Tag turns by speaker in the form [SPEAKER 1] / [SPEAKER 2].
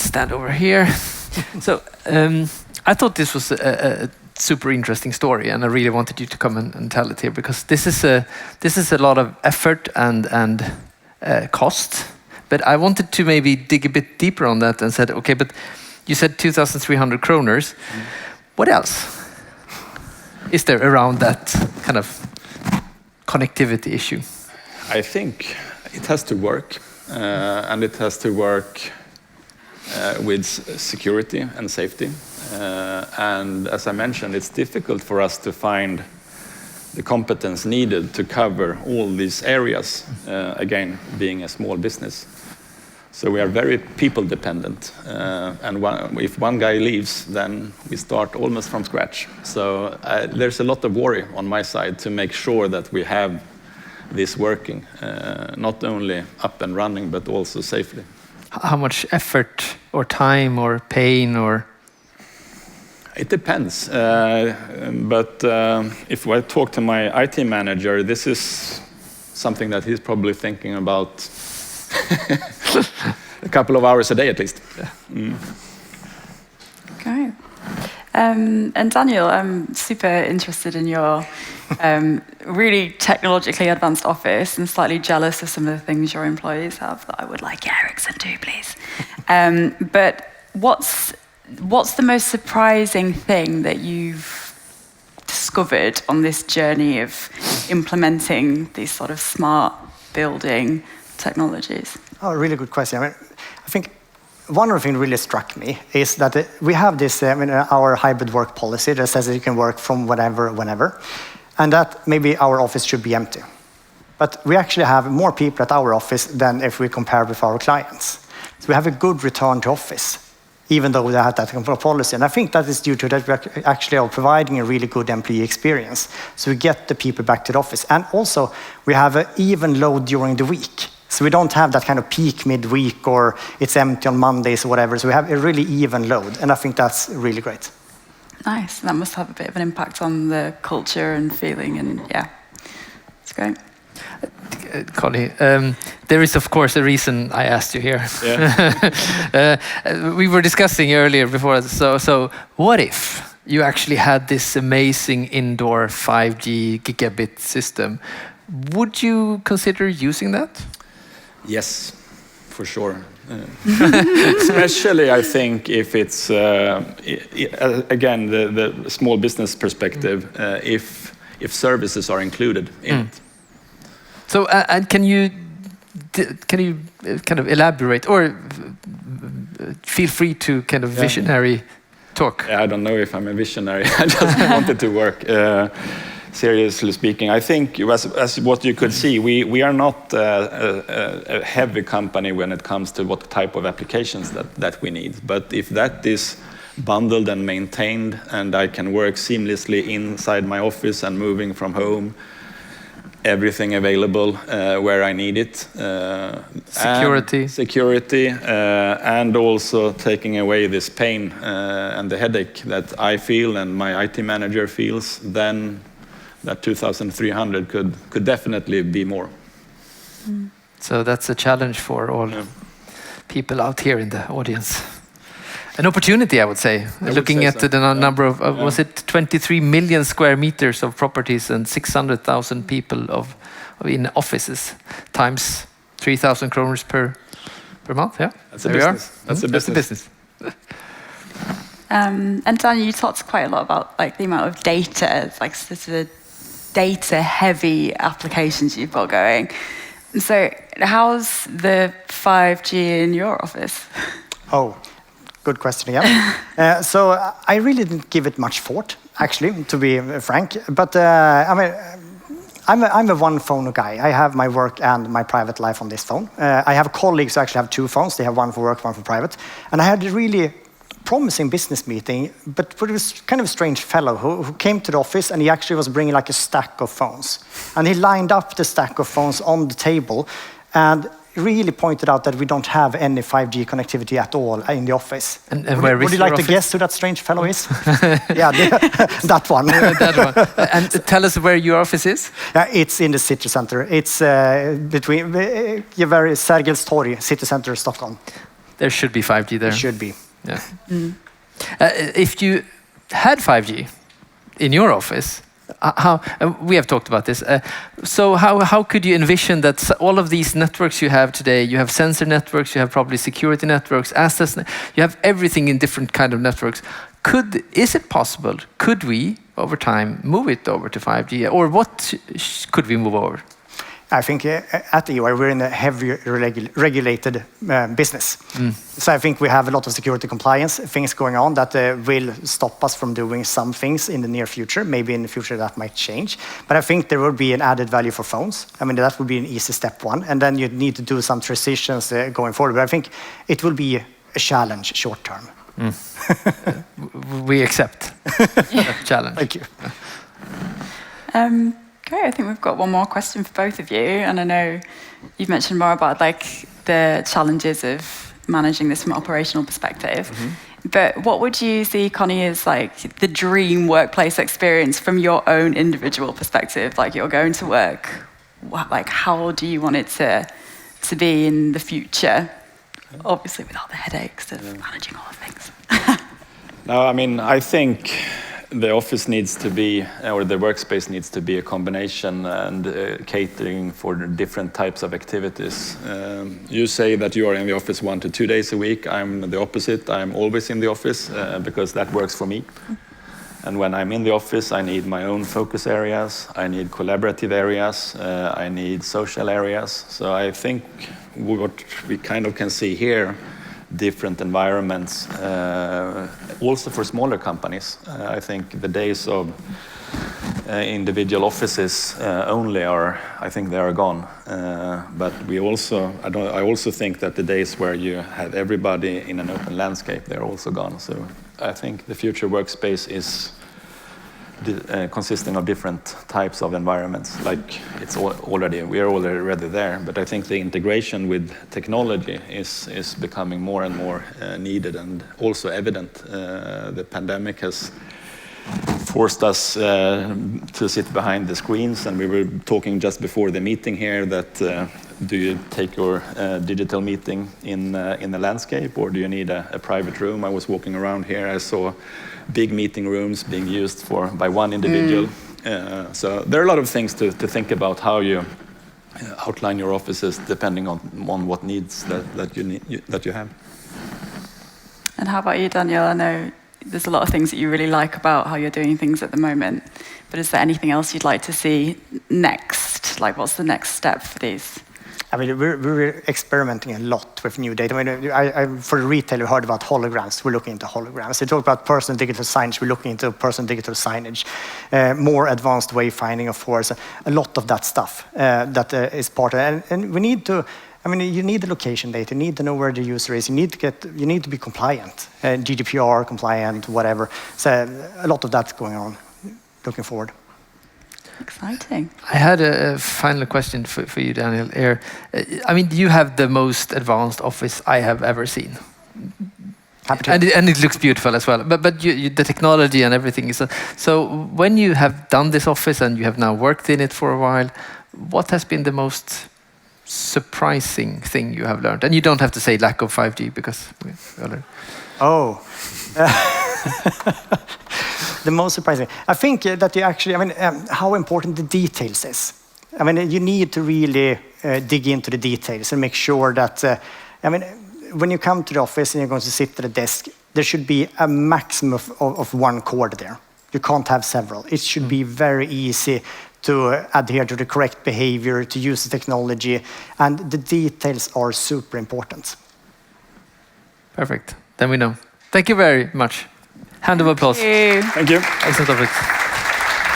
[SPEAKER 1] stand over here. So I thought this was a super interesting story, and I really wanted you to come and tell it here, because this is a lot of effort and cost. But I wanted to maybe dig a bit deeper on that and said, okay, but you said 2,300 kroners. What else is there around that kind of connectivity issue?
[SPEAKER 2] I think it has to work, and it has to work with security and safety. And as I mentioned, it's difficult for us to find the competence needed to cover all these areas, again, being a small business. So we are very people dependent, and if one guy leaves, then we start almost from scratch. So there's a lot of worry on my side to make sure that we have this working, not only up and running, but also safely.
[SPEAKER 1] How much effort or time or pain or?
[SPEAKER 2] It depends, but if I talk to my IT manager, this is something that he's probably thinking about a couple of hours a day at least. Yeah.
[SPEAKER 3] Okay. And Daniel, I'm super interested in your really technologically advanced office, and slightly jealous of some of the things your employees have that I would like Ericsson to, please. But what's the most surprising thing that you've discovered on this journey of implementing these sort of smart building technologies?
[SPEAKER 4] Oh, really good question. I mean, I think one of the things really struck me is that we have this, our hybrid work policy that says that you can work from whatever, whenever, and that maybe our office should be empty. But we actually have more people at our office than if we compare with our clients. So we have a good return to office, even though we have that kind of policy. And I think that is due to that we actually are providing a really good employee experience. So we get the people back to the office. And also, we have an even load during the week. So we don't have that kind of peak midweek or it's empty on Mondays or whatever. So we have a really even load. And I think that's really great.
[SPEAKER 3] Nice. That must have a bit of an impact on the culture and feeling. And yeah, it's great.
[SPEAKER 1] Conny, there is of course a reason I asked you here.
[SPEAKER 2] Yeah.
[SPEAKER 1] We were discussing earlier before, so what if you actually had this amazing indoor 5G gigabit system? Would you consider using that?
[SPEAKER 2] Yes, for sure. Especially, I think, if it's, again, the small business perspective, if services are included in it.
[SPEAKER 1] So, and can you kind of elaborate, or feel free to kind of visionary talk?
[SPEAKER 2] Yeah, I don't know if I'm a visionary. I just wanted to work. Seriously speaking, I think, as what you could see, we are not a heavy company when it comes to what type of applications that we need. But if that is bundled and maintained, and I can work seamlessly inside my office and moving from home, everything available where I need it. Security, and also taking away this pain and the headache that I feel and my IT manager feels, then that 2,300 could definitely be more.
[SPEAKER 1] So that's a challenge for all people out here in the audience. An opportunity, I would say. Looking at the number of, was it 23 million square meters of properties and 600,000 people in offices, times 3,000 kroners per month, yeah?
[SPEAKER 2] That's a business. That's a business.
[SPEAKER 3] And Daniel, you talked quite a lot about like the amount of data, like sort of data-heavy applications you've got going. So how's the 5G in your office?
[SPEAKER 4] Oh, good question again. So I really didn't give it much thought, actually, to be frank. But I mean, I'm a one phone guy. I have my work and my private life on this phone. I have colleagues who actually have two phones. They have one for work, one for private. And I had a really promising business meeting, but it was kind of a strange fellow who came to the office, and he actually was bringing like a stack of phones. And he lined up the stack of phones on the table and really pointed out that we don't have any 5G connectivity at all in the office.
[SPEAKER 1] And where
[SPEAKER 4] would you like to guess who that strange fellow is? Yeah, that one.
[SPEAKER 1] That one. And tell us where your office is?
[SPEAKER 4] Yeah, it's in the city center. It's between Sergels torg, city center, Stockholm.
[SPEAKER 1] There should be 5G there.
[SPEAKER 4] It should be.
[SPEAKER 1] Yeah. If you had 5G in your office, how we have talked about this. So how could you envision that all of these networks you have today? You have sensor networks, you have probably security networks, access. You have everything in different kind of networks. Is it possible? Could we over time move it over to 5G, or what could we move over?
[SPEAKER 4] I think at EY we're in a heavy regulated business. So I think we have a lot of security compliance things going on that will stop us from doing some things in the near future. Maybe in the future that might change. But I think there will be an added value for phones. I mean, that would be an easy step one. And then you'd need to do some transitions going forward. But I think it will be a challenge short term.
[SPEAKER 1] We accept that challenge.
[SPEAKER 4] Thank you.
[SPEAKER 3] Great. I think we've got one more question for both of you, and I know you've mentioned more about like the challenges of managing this from an operational perspective. But what would you see, Conny, as like the dream workplace experience from your own individual perspective? Like you're going to work, like how do you want it to be in the future? Obviously, without the headaches of managing all the things.
[SPEAKER 2] No, I mean, I think the office needs to be, or the workspace needs to be a combination and catering for the different types of activities. You say that you are in the office 1 to 2 days a week. I'm the opposite. I'm always in the office because that works for me. And when I'm in the office, I need my own focus areas. I need collaborative areas. I need social areas. So I think what we kind of can see here, different environments, also for smaller companies. I think the days of individual offices only I think they are gone. But I also think that the days where you have everybody in an open landscape, they're also gone. So I think the future workspace is consisting of different types of environments. Like we are already there, but I think the integration with technology is becoming more and more needed and also evident. The pandemic has forced us to sit behind the screens, and we were talking just before the meeting here that do you take your digital meeting in the landscape, or do you need a private room? I was walking around here, I saw big meeting rooms being used by one individual. So there are a lot of things to think about how you outline your offices depending on what needs that you have.
[SPEAKER 3] And how about you, Daniel? I know there's a lot of things that you really like about how you're doing things at the moment, but is there anything else you'd like to see next? Like what's the next step for these?
[SPEAKER 4] I mean, we're experimenting a lot with new data. I mean, for the retail, we heard about holograms. We're looking into holograms. We talked about personal digital signage. We're looking into personal digital signage. More advanced wayfinding, of course. A lot of that stuff that is part of it. And we need to, I mean, you need the location data. You need to know where the user is. You need to be compliant, GDPR compliant, whatever. So a lot of that's going on. Looking forward.
[SPEAKER 3] Exciting.
[SPEAKER 1] I had a final question for you, Daniel. Here, I mean, you have the most advanced office I have ever seen, and it looks beautiful as well. But the technology and everything is so. When you have done this office and you have now worked in it for a while, what has been the most surprising thing you have learned? And you don't have to say lack of 5G because we already.
[SPEAKER 4] Oh. The most surprising. I think that you actually, I mean, how important the details is. I mean, you need to really dig into the details and make sure that, I mean, when you come to the office and you're going to sit at a desk, there should be a maximum of one cord there. You can't have several. It should be very easy to adhere to the correct behavior, to use the technology, and the details are super important.
[SPEAKER 1] Perfect. Then we know. Thank you very much. Hand of applause.
[SPEAKER 3] Thank you.
[SPEAKER 2] Thank you.
[SPEAKER 1] Excellent topic.